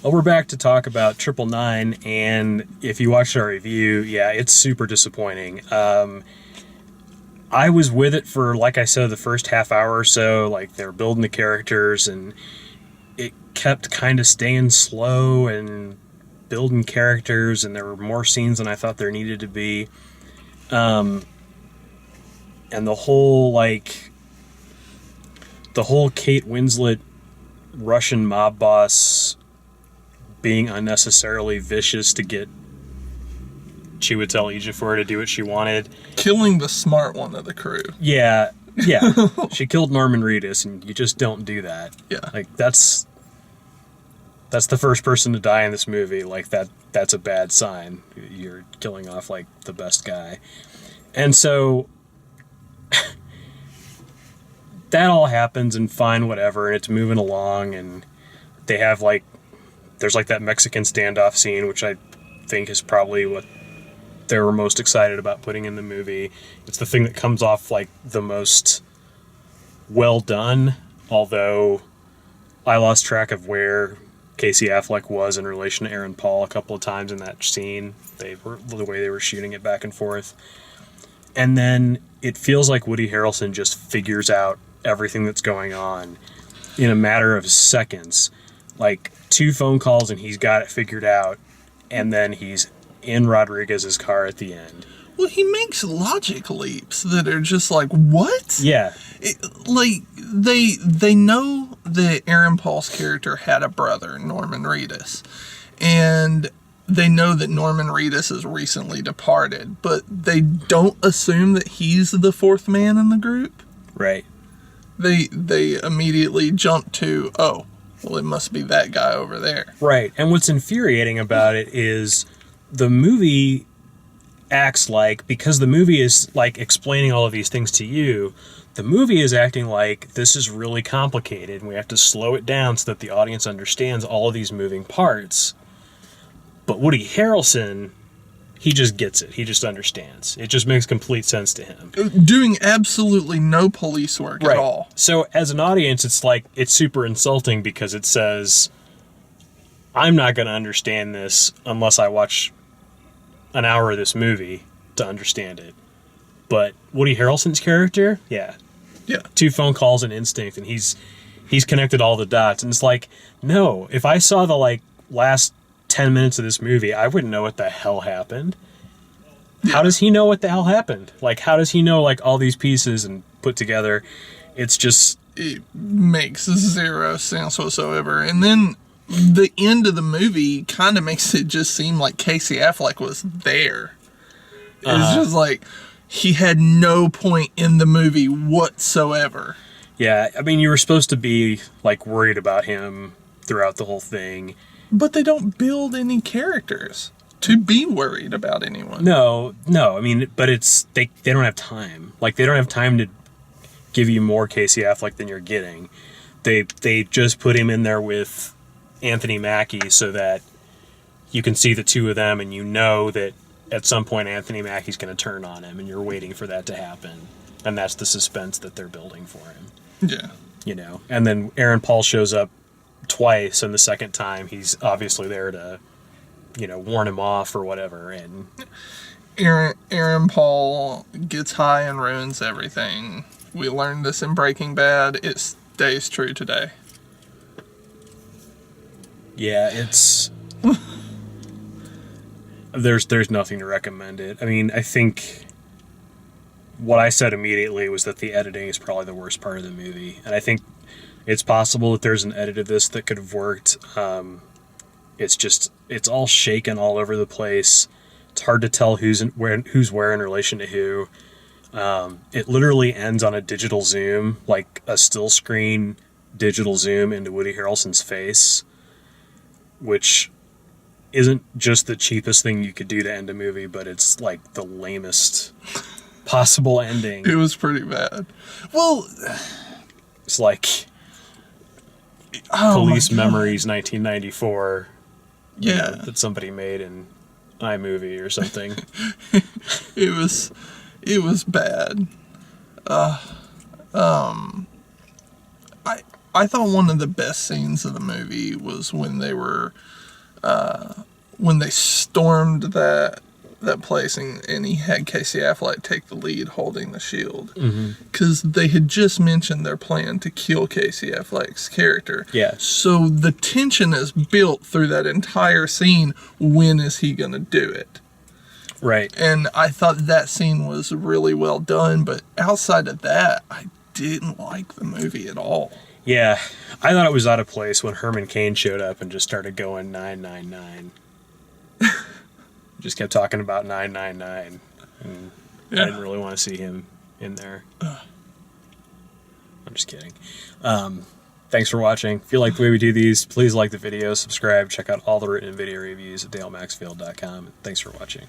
Well, we're back to talk about Triple Nine, and if you watched our review, yeah, it's super disappointing. I was with it for, like I said, the first half hour or so. Like, they were building the characters, and it kept kind of staying slow and building characters, and there were more scenes than I thought there needed to be. And the whole Kate Winslet Russian mob boss being unnecessarily vicious to get Chiwetel Ejiofor to do what she wanted. Killing the smart one of the crew. Yeah. She killed Norman Reedus, and you just don't do that. Yeah. Like, that's the first person to die in this movie. Like, that's a bad sign. You're killing off, like, the best guy. And so that all happens, and fine, whatever, and it's moving along, and they have, like, there's, like, that Mexican standoff scene, which I think is probably what they were most excited about putting in the movie. It's the thing that comes off, like, the most well done, although I lost track of where Casey Affleck was in relation to Aaron Paul a couple of times in that scene. The way they were shooting it back and forth. And then it feels like Woody Harrelson just figures out everything that's going on in a matter of seconds. Like, 2 phone calls and he's got it figured out, and then he's in Rodriguez's car at the end. Well, he makes logic leaps that are just like, what? Yeah. They know that Aaron Paul's character had a brother, Norman Reedus, and they know that Norman Reedus has recently departed, but they don't assume that he's the 4th man in the group. Right. They immediately jump to, oh, well, it must be that guy over there. Right. And what's infuriating about it is the movie acts like, because the movie is, like, explaining all of these things to you, the movie is acting like this is really complicated and we have to slow it down so that the audience understands all of these moving parts. But Woody Harrelson, he just gets it. He just understands. It just makes complete sense to him. Doing absolutely no police work at all. So as an audience, it's like, it's super insulting because it says, I'm not going to understand this unless I watch an hour of this movie to understand it. But Woody Harrelson's character, yeah. 2 phone calls and instinct, and he's connected all the dots. And it's like, no, if I saw the, like, last 10 minutes of this movie, I wouldn't know what the hell happened. How does he know what the hell happened? Like, how does he know, like, all these pieces and put together? It's just... It makes 0 sense whatsoever. And then the end of the movie kind of makes it just seem like Casey Affleck was there. It's just like, he had no point in the movie whatsoever. Yeah, I mean, you were supposed to be, like, worried about him throughout the whole thing. But they don't build any characters to be worried about anyone. No, I mean, but it's they don't have time. Like, they don't have time to give you more Casey Affleck than you're getting. They just put him in there with Anthony Mackie so that you can see the 2 of them, and you know that at some point Anthony Mackie's going to turn on him, and you're waiting for that to happen. And that's the suspense that they're building for him. Yeah. You know, and then Aaron Paul shows up twice, and the second time he's obviously there to, you know, warn him off or whatever. And Aaron Paul gets high and ruins everything. We learned this in Breaking Bad. It stays true today. Yeah, it's there's nothing to recommend it. I mean, I think what I said immediately was that the editing is probably the worst part of the movie, and I think it's possible that there's an edit of this that could have worked. It's all shaken all over the place. It's hard to tell who's where in relation to who. It literally ends on a digital zoom, like a still screen digital zoom into Woody Harrelson's face, which isn't just the cheapest thing you could do to end a movie, but it's like the lamest possible ending. It was pretty bad. Well, it's like Police Memories 1994. Yeah. That somebody made in iMovie or something. It was bad. I thought one of the best scenes of the movie was when they were when they stormed that place and he had Casey Affleck take the lead holding the shield. Because they had just mentioned their plan to kill Casey Affleck's character. Yeah. So the tension is built through that entire scene. When is he going to do it? Right. And I thought that scene was really well done. But outside of that, I didn't like the movie at all. Yeah. I thought it was out of place when Herman Cain showed up and just started going 999. Just kept talking about 999, and I didn't really want to see him in there. I'm just kidding. Thanks for watching. If you like the way we do these, please like the video, subscribe, check out all the written video reviews at dalemaxfield.com. Thanks for watching.